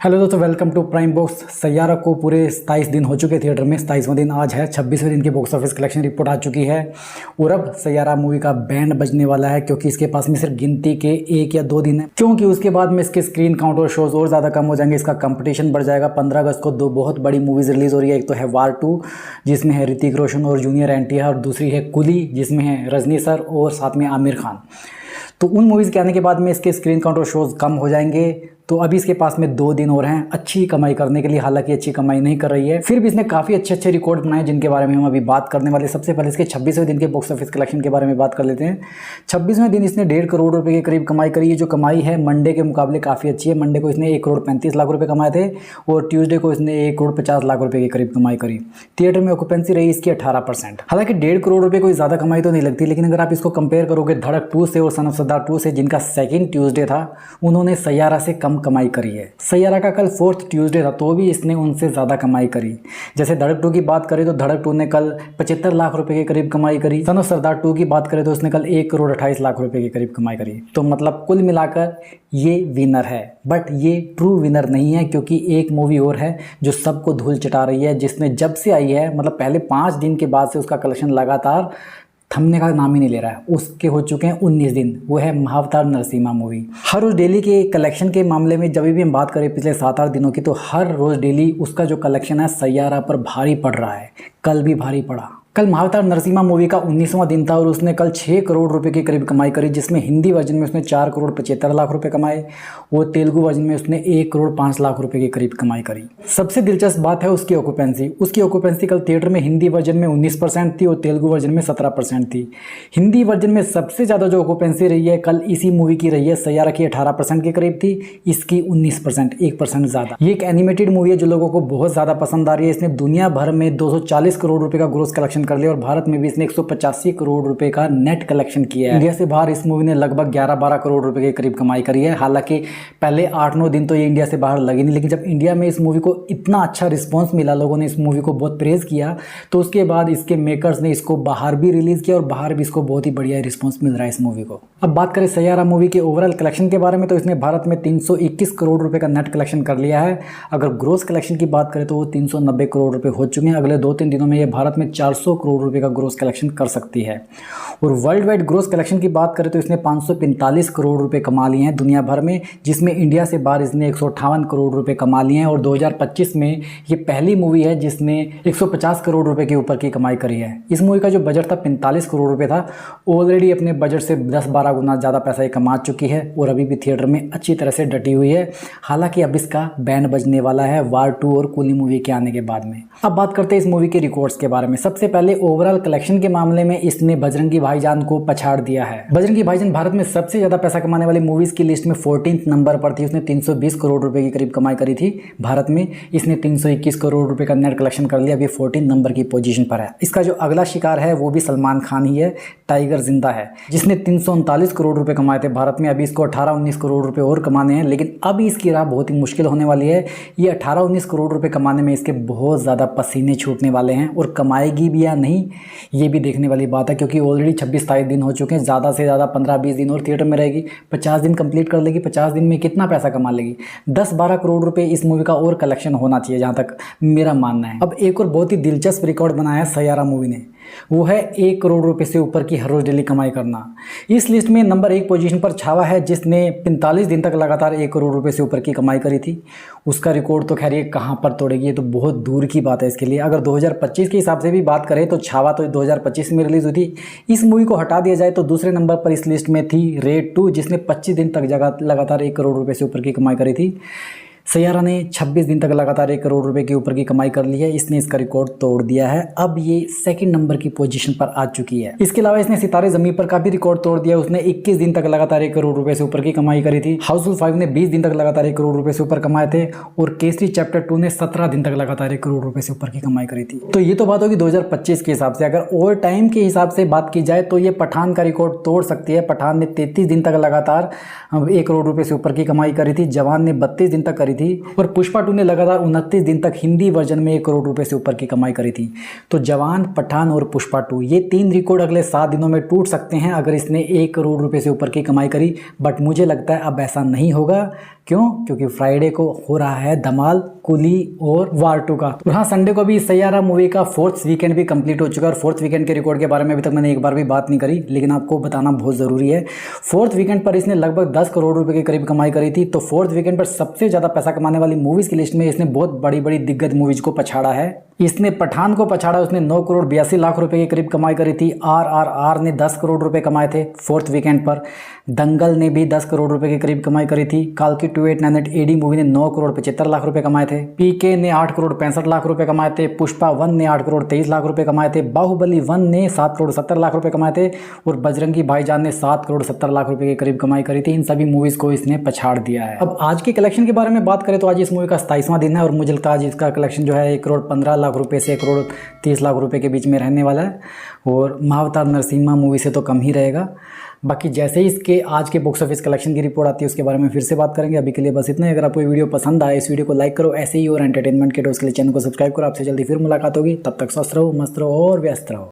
Hello दोस्तों, welcome to prime box. Saiyaara को पूरे 27 दिन हो चुके थिएटर में। 27वां दिन आज है। 26वें दिन की बॉक्स ऑफिस कलेक्शन रिपोर्ट आ चुकी है और अब सैयारा मूवी का बैंड बजने वाला है, क्योंकि इसके पास में सिर्फ गिनती के 1 या 2 दिन है, क्योंकि उसके बाद में इसके स्क्रीन काउंट और शोज और ज़्यादा कम हो जाएंगे। इसका कंपटीशन बढ़ जाएगा। 15 अगस्त को 2 बहुत बड़ी मूवीज़ रिलीज़ हो रही है। एक तो है वार 2 जिसमें है ऋतिक रोशन और जूनियर एनटीआर, और दूसरी है कुली जिसमें है रजनी सर और साथ में आमिर खान। तो उन मूवीज़ के आने के बाद में इसके स्क्रीन काउंट और शोज़ कम हो जाएंगे। तो अभी इसके पास में 2 दिन और हैं अच्छी कमाई करने के लिए। हालांकि अच्छी कमाई नहीं कर रही है, फिर भी इसने काफ़ी अच्छे रिकॉर्ड बनाए जिनके बारे में हम अभी बात करने वाले। सबसे पहले इसके 26वें दिन के बॉक्स ऑफिस कलेक्शन के बारे में बात कर लेते हैं। 26वें दिन इसने 1.5 करोड़ रुपए के करीब कमाई करी है। जो कमाई है मंडे के मुकाबले काफ़ी अच्छी है। मंडे को इसने 1 करोड़ 35 लाख रुपये कमाए थे और ट्यूसडे को इसने 1 करोड़ 50 लाख रुपये के करीब कमाई करी। थिएटर में ऑक्यूपेंसी रही इसकी 18%। हालांकि 1.5 करोड़ रुपये कोई ज़्यादा कमाई तो नहीं लगती, लेकिन अगर आप इसको कंपेयर करोगे धड़क 2 से और सन ऑफ सरदार 2 से, जिनका सेकंड ट्यूसडे था, उन्होंने सैयारा से कम कमाई करी है। सैयारा का कल 4th ट्यूसडे था, तो भी इसने उनसे ज़्यादा कमाई करी। जैसे धड़क 2 की बात करें तो धड़क 2 ने कल 75 लाख रुपए के करीब कमाई करी। सन ऑफ सरदार 2 की बात करें तो उसने कल 1 करोड़ 28 लाख रुपए के करीब कमाई करी। तो मतलब कुल मिलाकर ये विनर है, बट ये ट्रू विनर नहीं है, क्योंकि एक मूवी और है जो सबको धूल चटा रही है, जिसने जब से आई है, मतलब पहले 5 दिन के बाद से उसका कलेक्शन लगातार थमने का नाम ही नहीं ले रहा है। उसके हो चुके हैं 19 दिन। वो है महाअवतार नरसिम्हा मूवी। हर रोज़ डेली के कलेक्शन के मामले में जब भी हम बात करें पिछले 7-8 दिनों की, तो हर रोज़ डेली उसका जो कलेक्शन है सैयारा पर भारी पड़ रहा है। कल भी भारी पड़ा। कल महाअवतार नरसिम्हा मूवी का 19वां दिन था और उसने कल 6 करोड़ रुपए के करीब कमाई करी, जिसमें हिंदी वर्जन में उसने 4 करोड़ 75 लाख रुपए कमाए और तेलुगु वर्जन में उसने 1 करोड़ 5 लाख रुपए के करीब कमाई करी। सबसे दिलचस्प बात है उसकी ऑक्यूपेंसी। उसकी ऑक्यूपेंसी कल थिएटर में हिंदी वर्जन में 19% थी और तेलुगु वर्जन में 17% थी। हिंदी वर्जन में सबसे ज़्यादा जो ऑक्यूपेंसी रही है कल इसी मूवी की रही है। सैयारा की 18% के करीब थी, इसकी 19%, 1% ज़्यादा। ये एक एनिमेटेड मूवी है जो लोगों को बहुत ज़्यादा पसंद आ रही है। इसने दुनिया भर में 240 करोड़ रुपए का ग्रोस कलेक्शन कर लिया और भारत में भी इसने 185 करोड़ रुपए का नेट कलेक्शन किया है। इंडिया से बाहर इस मूवी ने लगभग 11-12 करोड़ रुपए के करीब कमाई करी है। हालांकि पहले 8-9 दिन तो ये इंडिया से बाहर लगी नहीं, लेकिन जब इंडिया में इस मूवी को इतना अच्छा रिस्पांस मिला, लोगों ने इस मूवी को बहुत प्रेज किया, तो उसके बाद इसके मेकर्स ने इसको बाहर भी रिलीज किया और बाहर भी इसको बहुत ही बढ़िया रिस्पॉन्स मिल रहा है इस मूवी को। अब बात करें सैयारा मूवी के ओवरऑल कलेक्शन के बारे में, तो इसने भारत में 321 करोड़ रुपए का नेट कलेक्शन कर लिया है। अगर ग्रोस कलेक्शन की बात करें तो वो 390 करोड़ रुपए हो चुके हैं। अगले 2-3 दिनों में ये भारत में 400 करोड़ रुपए का ग्रोस कलेक्शन कर सकती है। और वर्ल्ड वाइड ग्रोस कलेक्शन की बात करें तो इसने 545 करोड़ रुपए कमा लिए हैं दुनिया भर में, जिसमें इंडिया से बाहर इसने 158 करोड़ रुपए कमा लिए हैं। और 2025 में ये पहली मूवी है जिसने 150 करोड़ रुपए के ऊपर की कमाई करी है। इस मूवी का जो बजट था 45 करोड़ रुपए था। ऑलरेडी अपने बजट से 10-12 गुना ज़्यादा पैसा ये कमा चुकी है और अभी भी थिएटर में अच्छी तरह से डटी हुई है। हालांकि अब इसका बैंड बजने वाला है वार 2 और कुली मूवी के आने के बाद में। अब बात करते हैं इस मूवी के रिकॉर्ड्स के बारे में। सबसे पहले ओवरऑल कलेक्शन के मामले में इसने बजरंगी भाईजान को पछाड़ दिया है। बजरंगी भाईजान भारत में सबसे ज्यादा पैसा कमाने वाली मूवीज की लिस्ट में 14th नंबर पर थी। उसने 320 करोड़ रुपए के करीब कमाई करी थी भारत में। इसने 321 करोड़ रुपए का नेट कलेक्शन कर लिया, अभी 14 नंबर की पोजीशन पर है। इसका जो अगला शिकार है वो भी सलमान खान ही है, टाइगर जिंदा है, जिसने 339 करोड़ रुपए कमाए थे भारत में। अभी इसको 18-19 करोड़ रुपए और कमाने हैं, लेकिन अब इसकी राह बहुत ही मुश्किल होने वाली है। ये 18-19 करोड़ रुपए कमाने में इसके बहुत ज़्यादा पसीने छूटने वाले हैं, और कमाएगी भी या नहीं ये भी देखने वाली बात है, क्योंकि ऑलरेडी 26-27 दिन हो चुके हैं। ज़्यादा से ज़्यादा 15-20 दिन और थिएटर में रहेगी। 50 दिन कंप्लीट कर लेगी। 50 दिन में कितना पैसा कमा लेगी? 10-12 करोड़ रुपए इस मूवी का और कलेक्शन होना चाहिए, जहाँ तक मेरा मानना है। अब एक और बहुत ही दिलचस्प रिकॉर्ड बनाया है सैयारा मूवी ने, वो है 1 करोड़ रुपए से ऊपर की हर रोज डेली कमाई करना। इस लिस्ट में नंबर 1 पोजीशन पर छावा है, जिसने 45 दिन तक लगातार 1 करोड़ रुपए से ऊपर की कमाई करी थी। उसका रिकॉर्ड तो खैर ये कहाँ पर तोड़ेगी, ये तो बहुत दूर की बात है इसके लिए। अगर 2025 के हिसाब से भी बात करें तो छावा तो 2025 में रिलीज हुई थी। इस मूवी को हटा दिया जाए तो दूसरे नंबर पर इस लिस्ट में थी रेड 2, जिसने 25 दिन तक लगातार 1 करोड़ रुपए से ऊपर की कमाई करी थी। सैयारा ने 26 दिन तक लगातार 1 करोड़ रुपए के ऊपर की कमाई कर ली है। इसने इसका रिकॉर्ड तोड़ दिया है। अब ये सेकंड नंबर की पोजीशन पर आ चुकी है। इसके अलावा इसने सितारे ज़मीन पर का भी रिकॉर्ड तोड़ दिया। उसने 21 दिन तक लगातार 1 करोड़ रुपए से ऊपर की कमाई करी थी। हाउसफुल 5 ने 20 दिन तक लगातार 1 करोड़ रुपए से ऊपर कमाए थे, और केसरी चैप्टर 2 ने 17 दिन तक लगातार 1 करोड़ रुपए से ऊपर की कमाई करी थी। तो ये तो बात होगी 2025 के हिसाब से। अगर ओवर टाइम के हिसाब से बात की जाए तो ये पठान का रिकॉर्ड तोड़ सकती है। पठान ने 33 दिन तक लगातार 1 करोड़ रुपए से ऊपर की कमाई करी थी। जवान ने 32 दिन तक करी थी, और पुष्पा 2 ने लगातार 29 दिन तक हिंदी वर्जन में 1 करोड़ रुपए से ऊपर की कमाई करी थी। तो जवान, पठान और पुष्पा 2 ये 3 रिकॉर्ड अगले 7 दिनों में टूट सकते हैं अगर इसने 1 करोड़ रुपए से ऊपर की कमाई करी। बट मुझे लगता है अब ऐसा नहीं होगा। क्यों? क्योंकि फ्राइडे को हो रहा है धमाल, कुली और वार 2 का। और हाँ, संडे को भी सैयारा मूवी का 4th वीकेंड भी कंप्लीट हो चुका है और 4th वीकेंड के रिकॉर्ड के बारे में अभी तक मैंने एक बार भी बात नहीं करी, लेकिन आपको बताना बहुत ज़रूरी है। 4th वीकेंड पर इसने लगभग 10 करोड़ रुपए के करीब कमाई करी थी। तो 4th वीकेंड पर सबसे ज़्यादा पैसा कमाने वाली मूवीज़ की लिस्ट में इसने बहुत बड़ी बड़ी दिग्गज मूवीज़ को पछाड़ा है। इसने पठान को पछाड़ा, उसने 9 करोड़ 82 लाख रुपए के करीब कमाई करी थी। RRR ने 10 करोड़ रुपए कमाए थे 4th वीकेंड पर। दंगल ने भी 10 करोड़ रुपए के करीब कमाई करी थी। काल्की 2898 AD मूवी ने 9 करोड़ 75 लाख रुपए कमाए थे। PK ने 8 करोड़ 65 लाख रुपए कमाए थे। पुष्पा 1 ने 8 करोड़ 23 लाख रुपए कमाए थे। बाहुबली 1 ने 7 करोड़ 70 लाख रुपए कमाए थे और बजरंगी भाईजान ने 7 करोड़ 70 लाख रुपए के करीब कमाई करी थी। इन सभी मूवीज को इसने पछाड़ दिया है। अब आज के कलेक्शन के बारे में बात करें तो आज इस मूवी का 27वां दिन है और मुझे लगता है आज इसका कलेक्शन जो है 1 करोड़ 15 लाख रुपए से 1 करोड़ 30 लाख रुपए के बीच में रहने वाला है और महाअवतार नरसिम्हा मूवी से तो कम ही रहेगा। बाकी जैसे ही इसके आज के बॉक्स ऑफिस कलेक्शन की रिपोर्ट आती है उसके बारे में फिर से बात करेंगे। अभी के लिए बस इतना ही। अगर आपको ये वीडियो पसंद आए इस वीडियो को लाइक करो, ऐसे ही और एंटरटेनमेंट के लिए चैनल को सब्सक्राइब करो। आपसे जल्दी फिर मुलाकात होगी, तब तक स्वस्थ रहो, मस्त रहो और व्यस्त रहो।